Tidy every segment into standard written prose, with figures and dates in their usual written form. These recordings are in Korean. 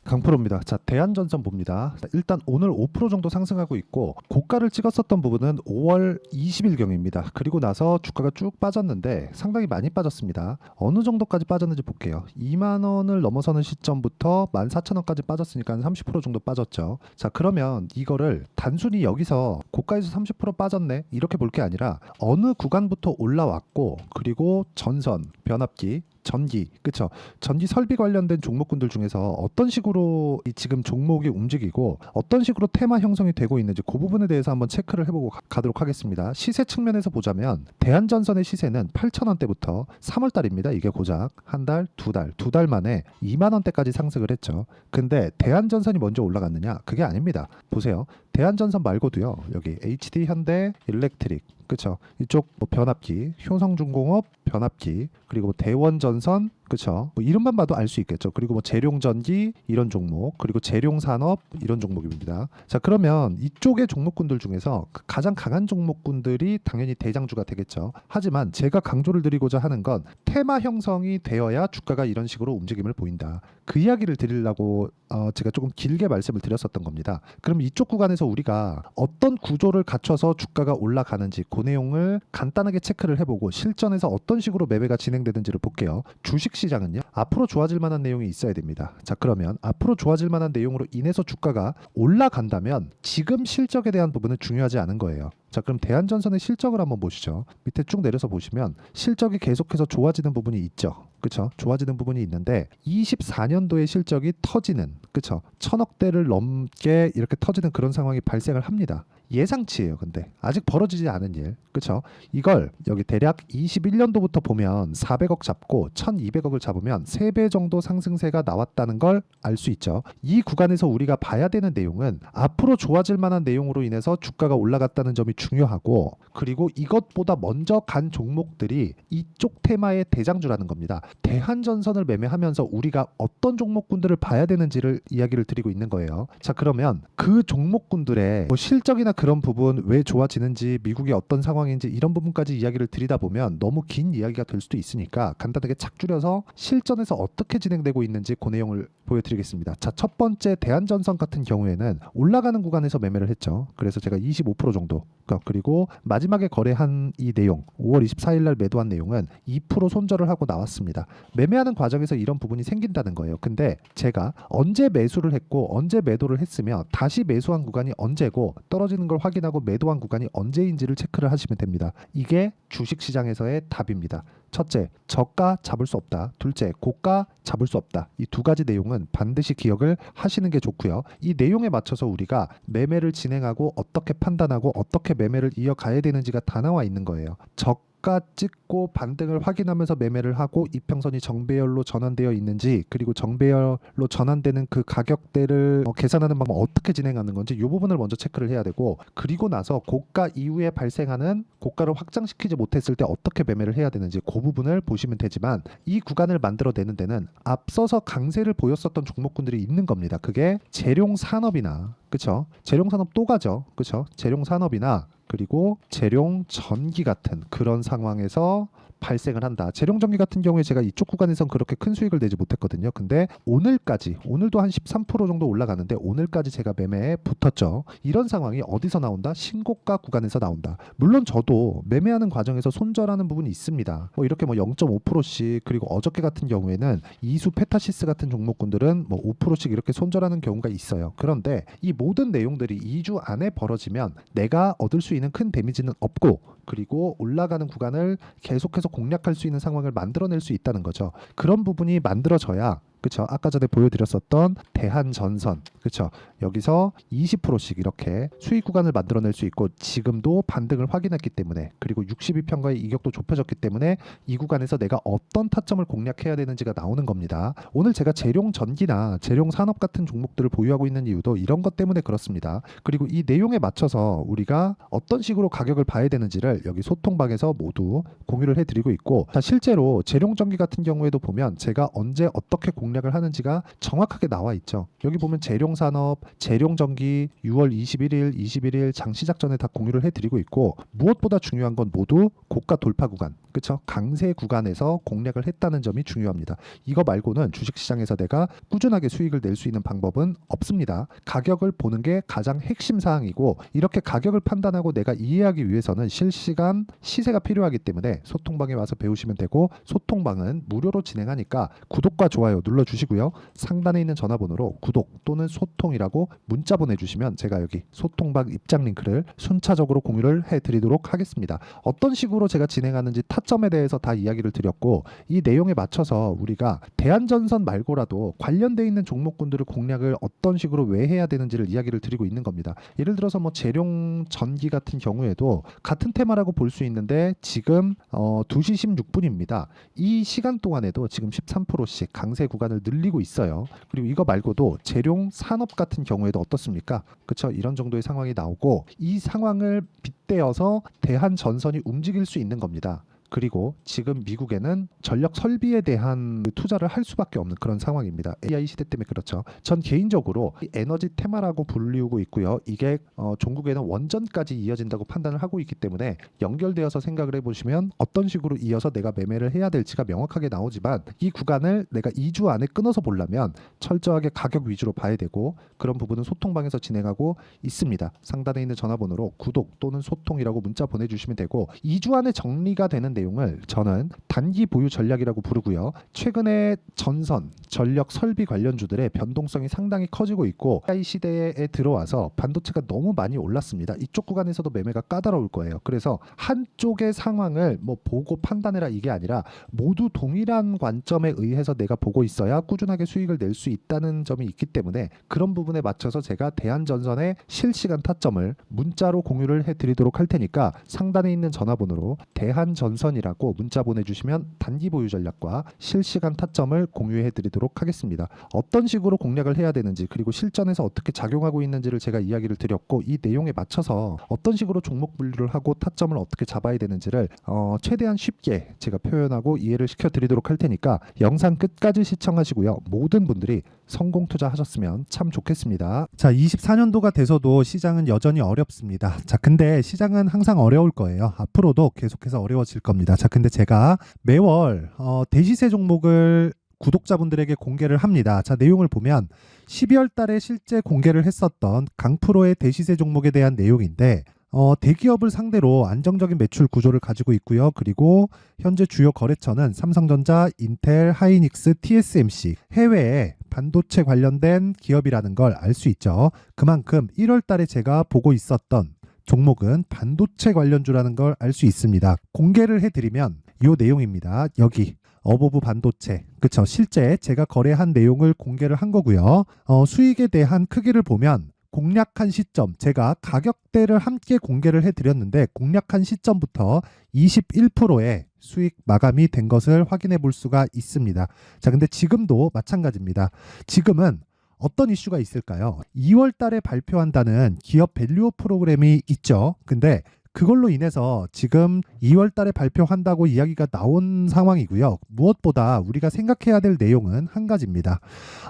강프로입니다. 자, 대한전선 봅니다. 일단 오늘 5% 정도 상승하고 있고 고가를 찍었었던 부분은 5월 20일경입니다. 그리고 나서 주가가 쭉 빠졌는데 상당히 많이 빠졌습니다. 어느 정도까지 빠졌는지 볼게요. 2만 원을 넘어서는 시점부터 14,000원까지 빠졌으니까 한 30% 정도 빠졌죠. 자, 그러면 이거를 단순히 여기서 고가에서 30% 빠졌네 이렇게 볼 게 아니라 어느 구간부터 올라왔고 그리고 전선, 변압기, 전기, 그쵸? 전기 설비 관련된 종목군들 중에서 어떤 식으로 이 지금 종목이 움직이고 어떤 식으로 테마 형성이 되고 있는지 그 부분에 대해서 한번 체크를 해보고 가도록 하겠습니다. 시세 측면에서 보자면 대한전선의 시세는 8,000원대부터 3월 달입니다. 이게 고작 한 달, 두 달 만에 2만 원대까지 상승을 했죠. 근데 대한전선이 먼저 올라갔느냐? 그게 아닙니다. 보세요. 대한전선 말고도요. 여기 HD 현대 일렉트릭, 그쵸? 이쪽 뭐 변압기, 효성중공업 변압기, 그리고 대원전선, 그쵸? 뭐 이름만 봐도 알 수 있겠죠. 그리고 뭐 재룡전기 이런 종목, 그리고 재룡산업 이런 종목입니다. 자, 그러면 이쪽의 종목군들 중에서 가장 강한 종목군들이 당연히 대장주가 되겠죠. 하지만 제가 강조를 드리고자 하는 건 테마 형성이 되어야 주가가 이런 식으로 움직임을 보인다. 그 이야기를 드리려고 제가 조금 길게 말씀을 드렸었던 겁니다. 그럼 이쪽 구간에서 우리가 어떤 구조를 갖춰서 주가가 올라가는지 그 내용을 간단하게 체크를 해보고 실전에서 어떤 식으로 매매가 진행되는지를 볼게요. 주식시장은요, 앞으로 좋아질 만한 내용이 있어야 됩니다. 자, 그러면 앞으로 좋아질 만한 내용으로 인해서 주가가 올라간다면 지금 실적에 대한 부분은 중요하지 않은 거예요. 자, 그럼 대한전선의 실적을 한번 보시죠. 밑에 쭉 내려서 보시면 실적이 계속해서 좋아지는 부분이 있죠. 그쵸? 좋아지는 부분이 있는데 24년도에 실적이 터지는, 그쵸? 1,000억대를 넘게 이렇게 터지는 그런 상황이 발생을 합니다. 예상치예요. 근데 아직 벌어지지 않은 일, 그쵸? 이걸 여기 대략 21년도부터 보면 400억 잡고 1,200억을 잡으면 3배 정도 상승세가 나왔다는 걸 알 수 있죠. 이 구간에서 우리가 봐야 되는 내용은 앞으로 좋아질 만한 내용으로 인해서 주가가 올라갔다는 점이 중요하고, 그리고 이것보다 먼저 간 종목들이 이쪽 테마의 대장주라는 겁니다. 대한전선을 매매하면서 우리가 어떤 종목군들을 봐야 되는지를 이야기를 드리고 있는 거예요. 자, 그러면 그 종목군들의 뭐 실적이나 그런 부분, 왜 좋아지는지, 미국이 어떤 상황인지 이런 부분까지 이야기를 드리다 보면 너무 긴 이야기가 될 수도 있으니까 간단하게 착 줄여서 실전에서 어떻게 진행되고 있는지 그 내용을 보여드리겠습니다. 자, 첫 번째 대한전선 같은 경우에는 올라가는 구간에서 매매를 했죠. 그래서 제가 25% 정도, 그리고 마지막에 거래한 이 내용, 5월 24일 날 매도한 내용은 2% 손절을 하고 나왔습니다. 매매하는 과정에서 이런 부분이 생긴다는 거예요. 근데 제가 언제 매수를 했고 언제 매도를 했으며 다시 매수한 구간이 언제고 떨어지는 걸 확인하고 매도한 구간이 언제인지를 체크를 하시면 됩니다. 이게 주식시장에서의 답입니다. 첫째, 저가 잡을 수 없다. 둘째, 고가 잡을 수 없다. 이 두 가지 내용은 반드시 기억을 하시는 게 좋고요. 이 내용에 맞춰서 우리가 매매를 진행하고 어떻게 판단하고 어떻게 매매를 이어가야 되는지가 다 나와 있는 거예요. 저가 찍고 반등을 확인하면서 매매를 하고 이평선이 정배열로 전환되어 있는지, 그리고 정배열로 전환되는 그 가격대를 계산하는 방법 어떻게 진행하는 건지 이 부분을 먼저 체크를 해야 되고, 그리고 나서 고가 이후에 발생하는 고가를 확장시키지 못했을 때 어떻게 매매를 해야 되는지 그 부분을 보시면 되지만, 이 구간을 만들어내는 데는 앞서서 강세를 보였었던 종목군들이 있는 겁니다. 그게 재룡산업이나, 그쵸? 재룡산업 또 가죠. 그쵸? 재룡산업이나 그리고 재룡전기 같은 그런 상황에서 발생을 한다. 재룡전기 같은 경우에 제가 이쪽 구간에선 그렇게 큰 수익을 내지 못했거든요. 근데 오늘도 한 13% 정도 올라가는데 오늘까지 제가 매매에 붙었죠. 이런 상황이 어디서 나온다? 신고가 구간에서 나온다. 물론 저도 매매하는 과정에서 손절하는 부분이 있습니다. 이렇게 0.5%씩, 그리고 어저께 같은 경우에는 이수 페타시스 같은 종목군들은 5%씩 이렇게 손절하는 경우가 있어요. 그런데 이 모든 내용들이 2주 안에 벌어지면 내가 얻을 수 있는 큰 데미지는 없고, 그리고 올라가는 구간을 계속해서 공략할 수 있는 상황을 만들어낼 수 있다는 거죠. 그런 부분이 만들어져야, 그쵸? 아까 전에 보여드렸었던 대한전선, 그쵸? 여기서 20%씩 이렇게 수익 구간을 만들어낼 수 있고, 지금도 반등을 확인했기 때문에, 그리고 62평가의 이격도 좁혀졌기 때문에 이 구간에서 내가 어떤 타점을 공략해야 되는지가 나오는 겁니다. 오늘 제가 재룡전기나 재룡산업 같은 종목들을 보유하고 있는 이유도 이런 것 때문에 그렇습니다. 그리고 이 내용에 맞춰서 우리가 어떤 식으로 가격을 봐야 되는지를 여기 소통방에서 모두 공유를 해드리고 있고, 자, 실제로 재룡전기 같은 경우에도 보면 제가 언제 어떻게 공략을 하는지가 정확하게 나와 있죠. 여기 보면 재룡산업, 재룡전기 6월 21일, 21일 장 시작 전에 다 공유를 해드리고 있고, 무엇보다 중요한 건 모두 고가 돌파 구간, 그쵸? 강세 구간에서 공략을 했다는 점이 중요합니다. 이거 말고는 주식시장에서 내가 꾸준하게 수익을 낼 수 있는 방법은 없습니다. 가격을 보는 게 가장 핵심 사항이고, 이렇게 가격을 판단하고 내가 이해하기 위해서는 실시간 시세가 필요하기 때문에 소통방에 와서 배우시면 되고, 소통방은 무료로 진행하니까 구독과 좋아요 눌러주시고요. 상단에 있는 전화번호로 구독 또는 소통이라고 문자 보내주시면 제가 여기 소통방 입장 링크를 순차적으로 공유를 해드리도록 하겠습니다. 어떤 식으로 제가 진행하는지 타점에 대해서 다 이야기를 드렸고, 이 내용에 맞춰서 우리가 대한전선 말고라도 관련돼 있는 종목군들을 공략을 어떤 식으로 왜 해야 되는지를 이야기를 드리고 있는 겁니다. 예를 들어서 뭐 재룡전기 같은 경우에도 같은 테마라고 볼 수 있는데, 지금 2시 16분입니다. 이 시간 동안에도 지금 13%씩 강세 구간을 늘리고 있어요. 그리고 이거 말고도 재룡산업 같은 경우에도 어떻습니까? 그쵸? 이런 정도의 상황이 나오고, 이 상황을 빗대어서 대한전선이 움직일 수 있는 겁니다. 그리고 지금 미국에는 전력 설비에 대한 투자를 할 수밖에 없는 그런 상황입니다. AI 시대 때문에 그렇죠. 전 개인적으로 에너지 테마라고 불리우고 있고요. 이게 종국에는 원전까지 이어진다고 판단을 하고 있기 때문에 연결되어서 생각을 해보시면 어떤 식으로 이어서 내가 매매를 해야 될지가 명확하게 나오지만, 이 구간을 내가 2주 안에 끊어서 보려면 철저하게 가격 위주로 봐야 되고, 그런 부분은 소통방에서 진행하고 있습니다. 상단에 있는 전화번호로 구독 또는 소통이라고 문자 보내주시면 되고, 2주 안에 정리가 되는 내용을 저는 단기 보유 전략이라고 부르고요. 최근에 전선, 전력 설비 관련주들의 변동성이 상당히 커지고 있고, AI 시대에 들어와서 반도체가 너무 많이 올랐습니다. 이쪽 구간에서도 매매가 까다로울 거예요. 그래서 한쪽의 상황을 뭐 보고 판단해라 이게 아니라 모두 동일한 관점에 의해서 내가 보고 있어야 꾸준하게 수익을 낼 수 있다는 점이 있기 때문에, 그런 부분에 맞춰서 제가 대한전선의 실시간 타점을 문자로 공유를 해드리도록 할 테니까 상단에 있는 전화번호로 대한전선 이라고 문자 보내주시면 단기 보유 전략과 실시간 타점을 공유해 드리도록 하겠습니다. 어떤 식으로 공략을 해야 되는지, 그리고 실전에서 어떻게 작용하고 있는지를 제가 이야기를 드렸고, 이 내용에 맞춰서 어떤 식으로 종목 분류를 하고 타점을 어떻게 잡아야 되는지를 최대한 쉽게 제가 표현하고 이해를 시켜 드리도록 할 테니까 영상 끝까지 시청하시고요. 모든 분들이 성공 투자하셨으면 참 좋겠습니다. 자, 24년도가 돼서도 시장은 여전히 어렵습니다. 자, 근데 시장은 항상 어려울 거예요. 앞으로도 계속해서 어려워질 겁니다. 자, 근데 제가 매월 대시세 종목을 구독자분들에게 공개를 합니다. 자, 내용을 보면 12월 달에 실제 공개를 했었던 강프로의 대시세 종목에 대한 내용인데, 대기업을 상대로 안정적인 매출 구조를 가지고 있고요. 그리고 현재 주요 거래처는 삼성전자, 인텔, 하이닉스, TSMC, 해외에 반도체 관련된 기업이라는 걸 알 수 있죠. 그만큼 1월 달에 제가 보고 있었던 종목은 반도체 관련주라는 걸 알 수 있습니다. 공개를 해드리면 이 내용입니다. 여기 어보브 반도체, 그쵸? 실제 제가 거래한 내용을 공개를 한 거고요. 수익에 대한 크기를 보면 공략한 시점, 제가 가격대를 함께 공개를 해드렸는데, 공략한 시점부터 21%의 수익 마감이 된 것을 확인해 볼 수가 있습니다. 자, 근데 지금도 마찬가지입니다. 지금은 어떤 이슈가 있을까요? 2월 달에 발표한다는 기업 밸류업 프로그램이 있죠. 근데 그걸로 인해서 지금 2월 달에 발표한다고 이야기가 나온 상황이고요. 무엇보다 우리가 생각해야 될 내용은 한 가지입니다.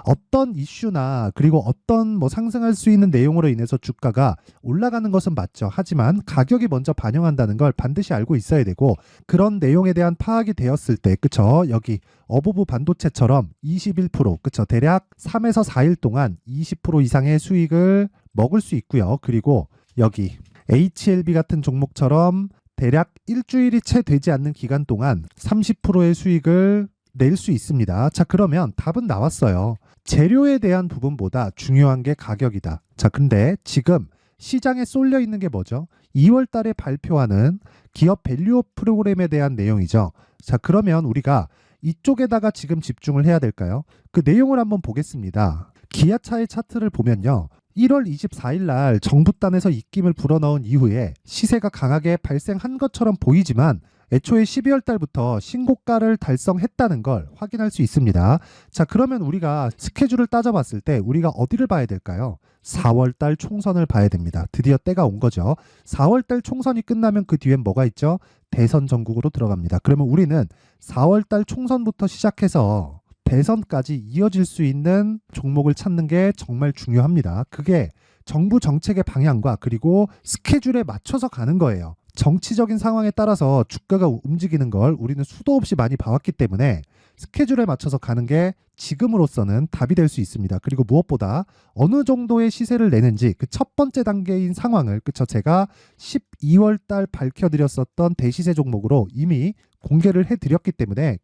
어떤 이슈나 그리고 어떤 뭐 상승할 수 있는 내용으로 인해서 주가가 올라가는 것은 맞죠. 하지만 가격이 먼저 반영한다는 걸 반드시 알고 있어야 되고, 그런 내용에 대한 파악이 되었을 때, 그쵸? 여기 어보브 반도체처럼 21%, 그쵸? 대략 3에서 4일 동안 20% 이상의 수익을 먹을 수 있고요. 그리고 여기 HLB 같은 종목처럼 대략 일주일이 채 되지 않는 기간 동안 30%의 수익을 낼 수 있습니다. 자, 그러면 답은 나왔어요. 재료에 대한 부분보다 중요한 게 가격이다. 자, 근데 지금 시장에 쏠려 있는 게 뭐죠? 2월 달에 발표하는 기업 밸류업 프로그램에 대한 내용이죠. 자, 그러면 우리가 이쪽에다가 지금 집중을 해야 될까요? 그 내용을 한번 보겠습니다. 기아차의 차트를 보면요. 1월 24일 날 정부단에서 입김을 불어넣은 이후에 시세가 강하게 발생한 것처럼 보이지만, 애초에 12월 달부터 신고가를 달성했다는 걸 확인할 수 있습니다. 자, 그러면 우리가 스케줄을 따져봤을 때 우리가 어디를 봐야 될까요? 4월 달 총선을 봐야 됩니다. 드디어 때가 온 거죠. 4월 달 총선이 끝나면 그 뒤엔 뭐가 있죠? 대선 전국으로 들어갑니다. 그러면 우리는 4월 달 총선부터 시작해서 대선까지 이어질 수 있는 종목을 찾는 게 정말 중요합니다. 그게 정부 정책의 방향과 그리고 스케줄에 맞춰서 가는 거예요. 정치적인 상황에 따라서 주가가 움직이는 걸 우리는 수도 없이 많이 봐왔기 때문에 스케줄에 맞춰서 가는 게 지금으로서는 답이 될 수 있습니다. 그리고 무엇보다 어느 정도의 시세를 내는지 그 첫 번째 단계인 상황을 제가 12월 달 밝혀드렸었던 대시세 종목으로 이미 공개를 해드렸기 때문에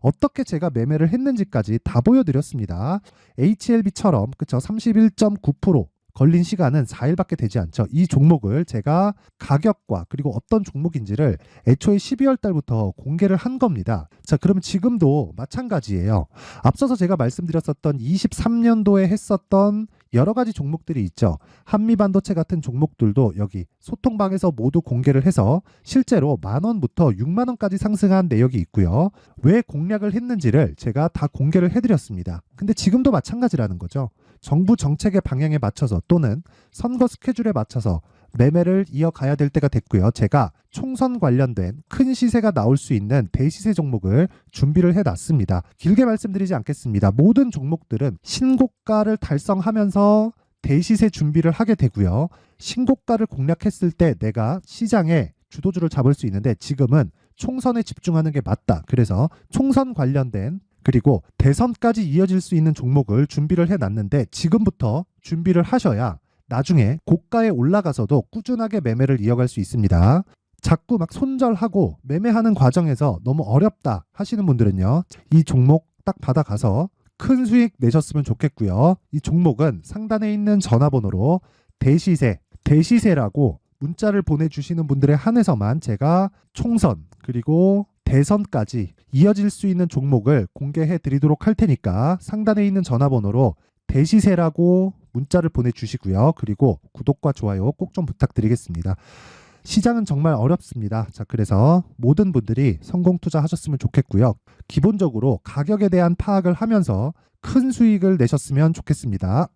어떻게 제가 매매를 했는지까지 다 보여드렸습니다. HLB처럼 31.9% 걸린 시간은 4일밖에 되지 않죠. 이 종목을 제가 가격과 그리고 어떤 종목인지를 애초에 12월 달부터 공개를 한 겁니다. 자, 그러면 지금도 마찬가지예요. 앞서서 제가 말씀드렸었던 23년도에 했었던 여러 가지 종목들이 있죠. 한미반도체 같은 종목들도 여기 소통방에서 모두 공개를 해서 실제로 10,000원부터 60,000원까지 상승한 내역이 있고요. 왜 공략을 했는지를 제가 다 공개를 해드렸습니다. 근데 지금도 마찬가지라는 거죠. 정부 정책의 방향에 맞춰서 또는 선거 스케줄에 맞춰서 매매를 이어가야 될 때가 됐고요. 제가 총선 관련된 큰 시세가 나올 수 있는 대시세 종목을 준비를 해놨습니다. 길게 말씀드리지 않겠습니다. 모든 종목들은 신고가를 달성하면서 대시세 준비를 하게 되고요. 신고가를 공략했을 때 내가 시장에 주도주를 잡을 수 있는데 지금은 총선에 집중하는 게 맞다. 그래서 총선 관련된 그리고 대선까지 이어질 수 있는 종목을 준비를 해놨는데 지금부터 준비를 하셔야 나중에 고가에 올라가서도 꾸준하게 매매를 이어갈 수 있습니다. 자꾸 막 손절하고 매매하는 과정에서 너무 어렵다 하시는 분들은요. 이 종목 딱 받아가서 큰 수익 내셨으면 좋겠고요. 이 종목은 상단에 있는 전화번호로 대시세라고 문자를 보내주시는 분들에 한해서만 제가 총선 그리고 대선까지 이어질 수 있는 종목을 공개해 드리도록 할 테니까 상단에 있는 전화번호로 대시세라고 문자를 보내주시고요. 그리고 구독과 좋아요 꼭 좀 부탁드리겠습니다. 시장은 정말 어렵습니다. 자, 그래서 모든 분들이 성공 투자하셨으면 좋겠고요. 기본적으로 가격에 대한 파악을 하면서 큰 수익을 내셨으면 좋겠습니다.